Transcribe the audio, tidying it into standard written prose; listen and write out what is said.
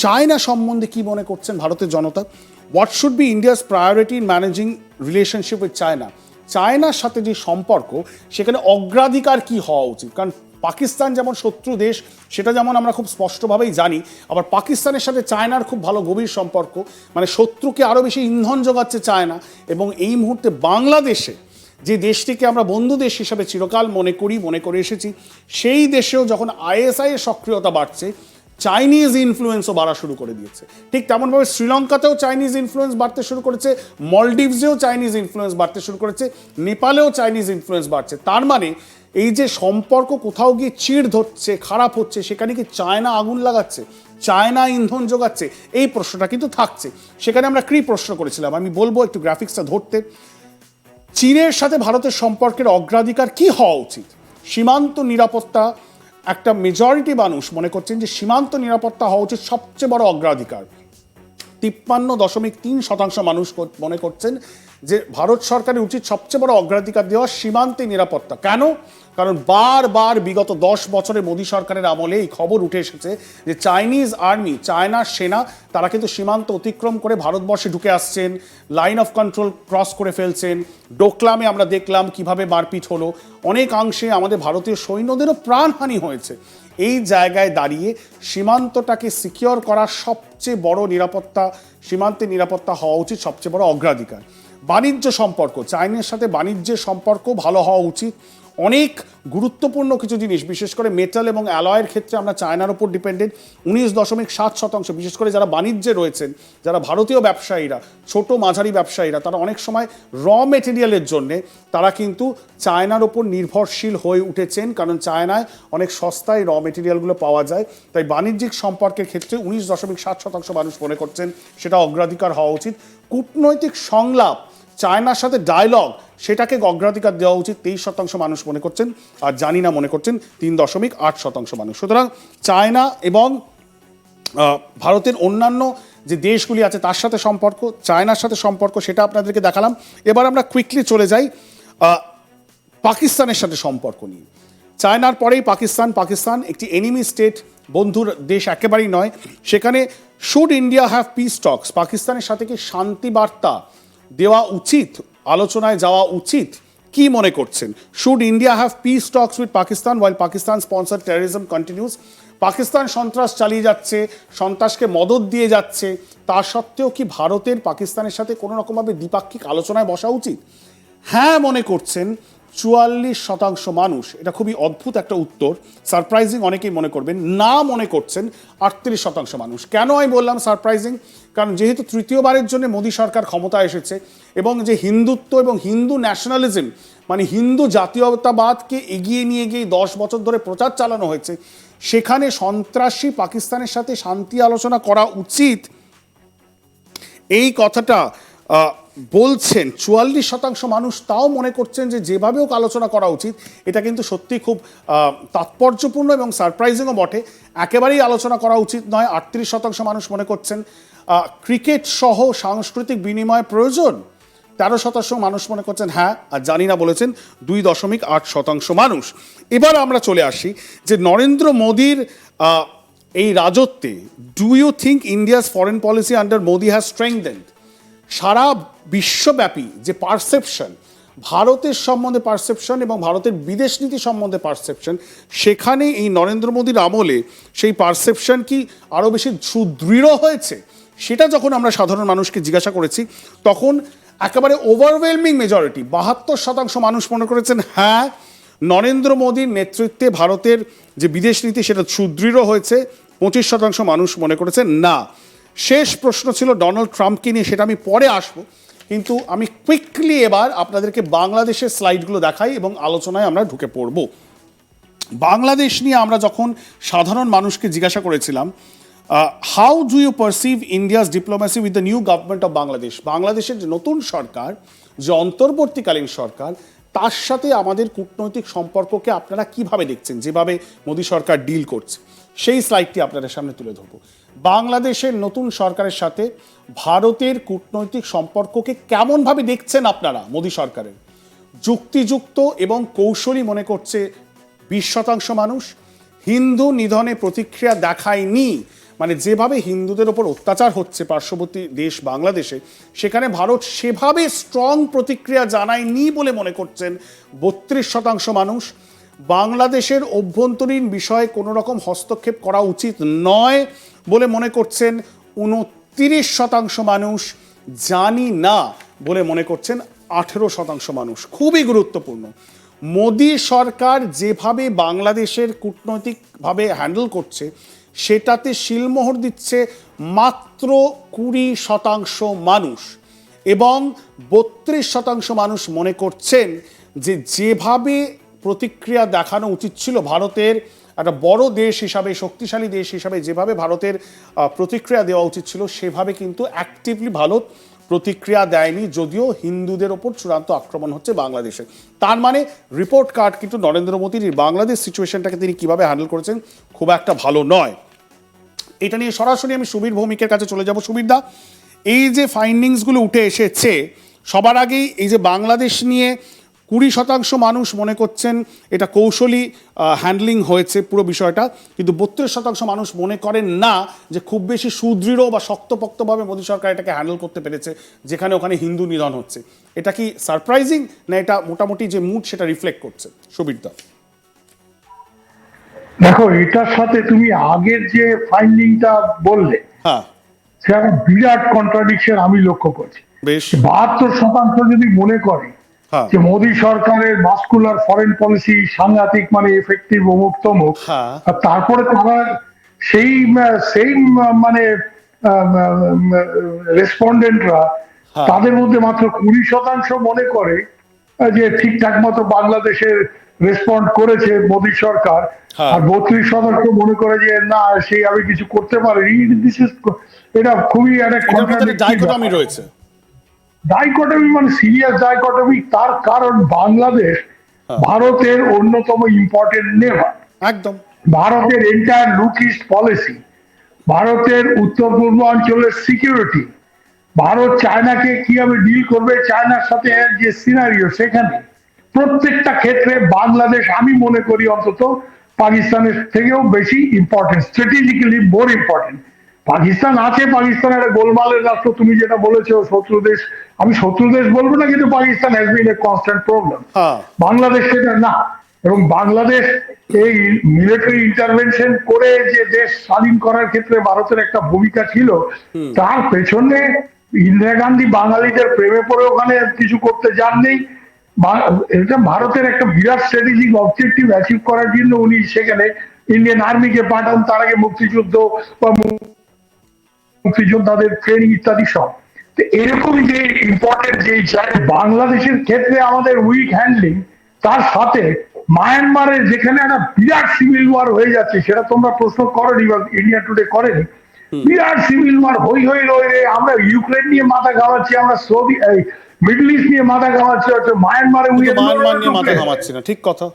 China সম্বন্ধে কি মনে করছেন ভারতের জনতা? What should be India's priority in managing relationship with China? চায়নার সাথে যে সম্পর্ক, সেখানে অগ্রাধিকার কি হওয়া উচিত? কারণ পাকিস্তান যেমন শত্রু দেশ, সেটা যেমন আমরা খুব স্পষ্টভাবেই জানি, আবার পাকিস্তানের সাথে চায়নার খুব ভালো গভীর সম্পর্ক, মানে শত্রুকে আরও বেশি ইন্ধন যোগাচ্ছে চায়না। এবং এই মুহূর্তে বাংলাদেশে, যে দেশটিকে আমরা বন্ধু দেশ হিসাবে চিরকাল মনে করে এসেছি, সেই দেশেও যখন আইএসআই এর সক্রিয়তা বাড়ছে, চাইনিজ ইনফ্লুয়েন্সও বাড়া শুরু করে দিয়েছে। ঠিক তেমনভাবে শ্রীলঙ্কাতেও চাইনিজ ইনফ্লুয়েন্স বাড়তে শুরু করেছে, মলডিভসেও চাইনিজ ইনফ্লুয়েন্স বাড়তে শুরু করেছে, নেপালেও চাইনিজ ইনফ্লুয়েন্স বাড়ছে। তার মানে এই যে সম্পর্ক কোথাও গিয়ে চিড় ধরছে, খারাপ হচ্ছে, সেখানে কি চায়না আগুন লাগাচ্ছে, চায়না ইন্ধন যোগাচ্ছে? এই প্রশ্নটা কিন্তু থাকছে। সেখানে আমরা কি প্রশ্ন করেছিলাম, আমি বলবো একটু গ্রাফিক্সটা ধরতে। চীনের সাথে ভারতের সম্পর্কের অগ্রাধিকার কি হওয়া উচিত? সীমান্ত নিরাপত্তা, একটা মেজরিটি মানুষ মনে করছেন যে সীমান্ত নিরাপত্তা হওয়া উচিত সবচেয়ে বড় অগ্রাধিকার। 53.3% মানুষ মনে করছেন যে ভারত সরকারের উচিত সবচেয়ে বড় অগ্রাধিকার দেওয়া সীমান্তে নিরাপত্তা। কেন? কারণ বারবার বিগত 10 বছরে মোদী সরকারের আমলে এই খবর উঠে এসেছে যে চাইনিজ আর্মি, চায়নার সেনা, তারা কিন্তু সীমান্ত অতিক্রম করে ভারতবর্ষে ঢুকে আসছেন, লাইন অফ কন্ট্রোল ক্রস করে ফেলছেন। ডোকলামে আমরা দেখলাম কিভাবে মারপিট হলো, অনেকাংশে আমাদের ভারতীয় সৈন্যদেরও প্রাণহানি হয়েছে। এই জায়গায় দাঁড়িয়ে সীমান্তটাকে সিকিওর করার সবচেয়ে বড় নিরাপত্তা, সীমান্তের নিরাপত্তা হওয়া উচিত সবচেয়ে বড় অগ্রাধিকার। বাণিজ্য সম্পর্ক, চায়নার সাথে বাণিজ্যের সম্পর্ক ভালো হওয়া উচিত। অনেক গুরুত্বপূর্ণ কিছু জিনিস, বিশেষ করে মেটাল এবং অ্যালয়ের ক্ষেত্রে আমরা চায়নার ওপর ডিপেন্ডেন্ট। 19.7%, বিশেষ করে যারা বাণিজ্যে রয়েছেন, যারা ভারতীয় ব্যবসায়ীরা, ছোট মাঝারি ব্যবসায়ীরা, তারা অনেক সময় র মেটেরিয়ালের জন্যে তারা কিন্তু চায়নার ওপর নির্ভরশীল হয়ে উঠেছেন, কারণ চায়নায় অনেক সস্তায় র মেটেরিয়ালগুলো পাওয়া যায়। তাই বাণিজ্যিক সম্পর্কের ক্ষেত্রে 19.7% মানুষ মনে করছেন সেটা অগ্রাধিকার হওয়া উচিত। কূটনৈতিক সংলাপ, চায়নার সাথে ডায়লগ, সেটাকে অগ্রাধিকার দেওয়া উচিত 23% মানুষ মনে করছেন, আর জানি না মনে করছেন 3.8% মানুষ। সুতরাং চায়না এবং ভারতের অন্যান্য যে দেশগুলি আছে তার সাথে সম্পর্ক, চায়নার সাথে সম্পর্ক, সেটা আপনাদেরকে দেখালাম। এবার আমরা কুইকলি চলে যাই পাকিস্তানের সাথে সম্পর্ক নিয়ে। চায়নার পরেই পাকিস্তান একটি এনিমি স্টেট, বন্ধুর দেশ একেবারেই নয়। সেখানে শুড ইন্ডিয়া হ্যাভ পিস টক্স, পাকিস্তানের সাথে কি শান্তি বার্তা দেওয়া উচিত, আলোচনায় যাওয়া উচিত? কি মনে করছেন? Should India have peace Tux with Pakistan while Pakistan sponsor terrorism continuous? Pakistan সন্ত্রাস চালিয়ে যাচ্ছে, সন্ত্রাসকে মদত দিয়ে যাচ্ছে, তা সত্ত্বেও কি ভারতের পাকিস্তানের সাথে কোনো রকমভাবে দ্বিপাক্ষিক আলোচনায় বসা উচিত? হ্যাঁ মনে করছেন 44% মানুষ। এটা খুবই অদ্ভুত একটা উত্তর, সারপ্রাইজিং অনেকেই মনে করবেন। না মনে করছেন 38% মানুষ। কেন আমি বললাম সারপ্রাইজিং? কারণ যেহেতু তৃতীয়বারের জন্য মোদী সরকার ক্ষমতায় এসেছে, এবং যে হিন্দুত্ব এবং হিন্দু ন্যাশনালিজম, মানে হিন্দু জাতীয়তাবাদকে এগিয়ে নিয়ে গিয়ে 10 বছর ধরে প্রচার চালানো হয়েছে, সেখানে সন্ত্রাসী পাকিস্তানের সাথে শান্তি আলোচনা করা উচিত, এই কথাটা বলছেন 44% মানুষ। তাও মনে করছেন যে যেভাবে হোক আলোচনা করা উচিত। এটা কিন্তু সত্যি খুব তাৎপর্যপূর্ণ এবং সারপ্রাইজিংও বটে। একেবারেই আলোচনা করা উচিত নয় 38% মানুষ মনে করছেন। ক্রিকেট সহ সাংস্কৃতিক বিনিময় প্রয়োজন 13% মানুষ মনে করছেন হ্যাঁ, আর জানি না বলেছেন 2.8% মানুষ। এবার আমরা চলে আসি যে নরেন্দ্র মোদীর এই রাজত্বে, do you think India's foreign policy under Modi has strengthened? সারা বিশ্বব্যাপী যে পারসেপশন, ভারতের সম্বন্ধে পারসেপশন এবং ভারতের বিদেশ নীতি সম্বন্ধে পারসেপশন, সেখানে এই নরেন্দ্র মোদীর আমলে সেই পারসেপশন কি আরও বেশি সুদৃঢ় হয়েছে? সেটা যখন আমরা সাধারণ মানুষকে জিজ্ঞাসা করেছি, তখন একেবারে ওভারওয়েলমিং মেজরিটি 72% মানুষ মনে করেছেন হ্যাঁ, নরেন্দ্র মোদীর নেতৃত্বে ভারতের যে বিদেশ নীতি সেটা সুদৃঢ় হয়েছে। 25% মানুষ মনে করেছেন না। শেষ প্রশ্ন ছিল ডোনাল্ড ট্রাম্পকে নিয়ে, সেটা আমি পরে আসবো, কিন্তু আমি কুইকলি এবার আপনাদেরকে বাংলাদেশের স্লাইডগুলো দেখাই এবং আলোচনায় আমরা ঢুকে পড়ব। বাংলাদেশ নিয়ে আমরা যখন সাধারণ মানুষকে জিজ্ঞাসা করেছিলাম, how do you perceive India's diplomacy with the new government of Bangladesh, বাংলাদেশের যে নতুন সরকার, যে অন্তর্বর্তীকালীন সরকার, তার সাথে আমাদের কূটনৈতিক সম্পর্ককে আপনারা কিভাবে দেখছেন, যেভাবে মোদী সরকার ডিল করছে, সেই স্লাইডটি আপনাদের সামনে তুলে ধরবো। বাংলাদেশের নতুন সরকারের সাথে ভারতের কূটনৈতিক সম্পর্ককে কেমনভাবে দেখছেন আপনারা? মোদী সরকারের যুক্তিযুক্ত এবং কৌশলী মনে করছে 20% মানুষ। হিন্দু নিধনে প্রতিক্রিয়া দেখায়নি মানে যেভাবে হিন্দুদের ওপর অত্যাচার হচ্ছে পার্শ্ববর্তী দেশ বাংলাদেশে, সেখানে ভারত সেভাবে স্ট্রং প্রতিক্রিয়া জানায়নি বলে মনে করছেন 32% মানুষ। বাংলাদেশের অভ্যন্তরীণ বিষয়ে কোনো রকম হস্তক্ষেপ করা উচিত নয় বলে মনে করছেন 29% মানুষ। জানি না বলে মনে করছেন 18% মানুষ। খুবই গুরুত্বপূর্ণ, মোদী সরকার যেভাবে বাংলাদেশের কূটনৈতিকভাবে হ্যান্ডেল করছে সেটাতে শিলমোহর দিচ্ছে মাত্র 20% মানুষ, এবং 32% মানুষ মনে করছেন যে যেভাবে প্রতিক্রিয়া দেখানো উচিত ছিল ভারতের, একটা বড় দেশ হিসাবে, শক্তিশালী দেশ হিসাবে যেভাবে ভারতের প্রতিক্রিয়া দেওয়া উচিত ছিল সেভাবে কিন্তু অ্যাক্টিভলি ভারত প্রতিক্রিয়া দেয়নি, যদিও হিন্দুদের ওপর চূড়ান্ত আক্রমণ হচ্ছে বাংলাদেশে। তার মানে রিপোর্ট কার্ড কিন্তু নরেন্দ্র মোদীর বাংলাদেশ সিচুয়েশনটাকে তিনি কিভাবে হ্যান্ডেল করেছেন খুব একটা ভালো নয়। এটা নিয়ে সরাসরি আমি সুবীর ভৌমিকের কাছে চলে যাব। সুবীর দা, এই যে ফাইন্ডিংসগুলো উঠে এসেছে, সবার আগেই এই যে বাংলাদেশ নিয়ে 20% মানুষ মনে করছেন এটা কৌশলী হ্যান্ডলিং হয়েছে পুরো বিষয়টা, কিন্তু 32% মানুষ মনে করেন না যে খুব বেশি সুদৃঢ় বা শক্তপোক্তভাবে মোদী সরকার এটাকে হ্যান্ডেল করতে পেরেছে, যেখানে ওখানে হিন্দু নিধন হচ্ছে। এটা কি সারপ্রাইজিং, না এটা মোটামুটি যে মুড সেটা রিফ্লেক্ট করছে? সুবীর দা, দেখো, এটার সাথে তুমি আগের যে ফাইন্ডিংটা বললে, হ্যাঁ, সেটা বিরাট কন্ট্রাডিকশন আমি লক্ষ্য করছি। বেশ, 72% যদি মনে করে হ্যাঁ যে মোদী সরকারের মাস্কুলার ফরেন পলিসি সাংঘাতিক, মানে এফেক্টিভ, অমুক তমুক, হ্যাঁ আর তারপরে তারা সেই সেম মানে রেসপন্ডেন্টরা, হ্যাঁ তাদের মধ্যে মাত্র 20% মনে করে যে ঠিকঠাক মতো বাংলাদেশের রেসপন্ড করেছে মোদী সরকার, হ্যাঁ। আর 32% মনে করে যে না, সেই আমি কিছু করতে পারিনি। এটা খুবই একটা ডাইকোটমি রয়েছে, ডাইকটমি, মানে সিরিয়াস ডাইকটমি। তার কারণ বাংলাদেশ ভারতের অন্যতম ইম্পর্টেন্ট নেভার। একদম ভারতের এন্টায়ার লুক ইস্ট পলিসি, ভারতের উত্তর পূর্বাঞ্চলের সিকিউরিটি, ভারত চায়নাকে কিভাবে ডিল করবে, চায়নার সাথে যে সিনারিও, সেখানে প্রত্যেকটা ক্ষেত্রে বাংলাদেশ, আমি মনে করি অন্তত, পাকিস্তানের থেকেও বেশি important, strategically more important. Pakistan আছে, পাকিস্তান একটা গোলমালের রাষ্ট্র, তুমি যেটা বলেছো শত্রু দেশ, আমি শত্রু দেশ বলবো না, কিন্তু Pakistan has been a constant problem. হ্যাঁ বাংলাদেশ সেটা না, এবং বাংলাদেশ এই মিলিটারি ইন্টারভেনশন করে যে দেশ স্বাধীন করার ক্ষেত্রে ভারতের একটা ভূমিকা ছিল, তার পেছনে ইন্দিরা গান্ধী বাঙালিদের প্রেমে পড়ে ওখানে কিছু করতে যাননি। এটা ভারতের একটা বিরাট স্ট্র্যাটেজিক অবজেক্টিভ অ্যাচিভ করার জন্য উনি সেখানে ইন্ডিয়ান আর্মিকে পাঠান, তার আগে মুক্তিযুদ্ধ বা মুক্তিযোদ্ধাদের ট্রেনিং ইত্যাদি সব। তো এরকম যে ইম্পর্টেন্ট যে বাংলাদেশের ক্ষেত্রে আমাদের উইক হ্যান্ডলিং, তার সাথে মায়ানমারের যেখানে একটা বিরাট সিভিল ওয়ার হয়ে যাচ্ছে, সেটা তোমরা প্রশ্ন করনি বা ইন্ডিয়া টুডে করেনি, বিরাট সিভিল ওয়ার হই হই রয়ে, আমরা ইউক্রেন নিয়ে মাথা ঘামাচ্ছি, আমরা সৌদি মিডল ইস্ট নিয়ে মাথা ঘামাচ্ছি, হচ্ছে মায়ানমারে মায়ানমার নিয়ে মাথা ঘামাচ্ছি না, ঠিক কথা।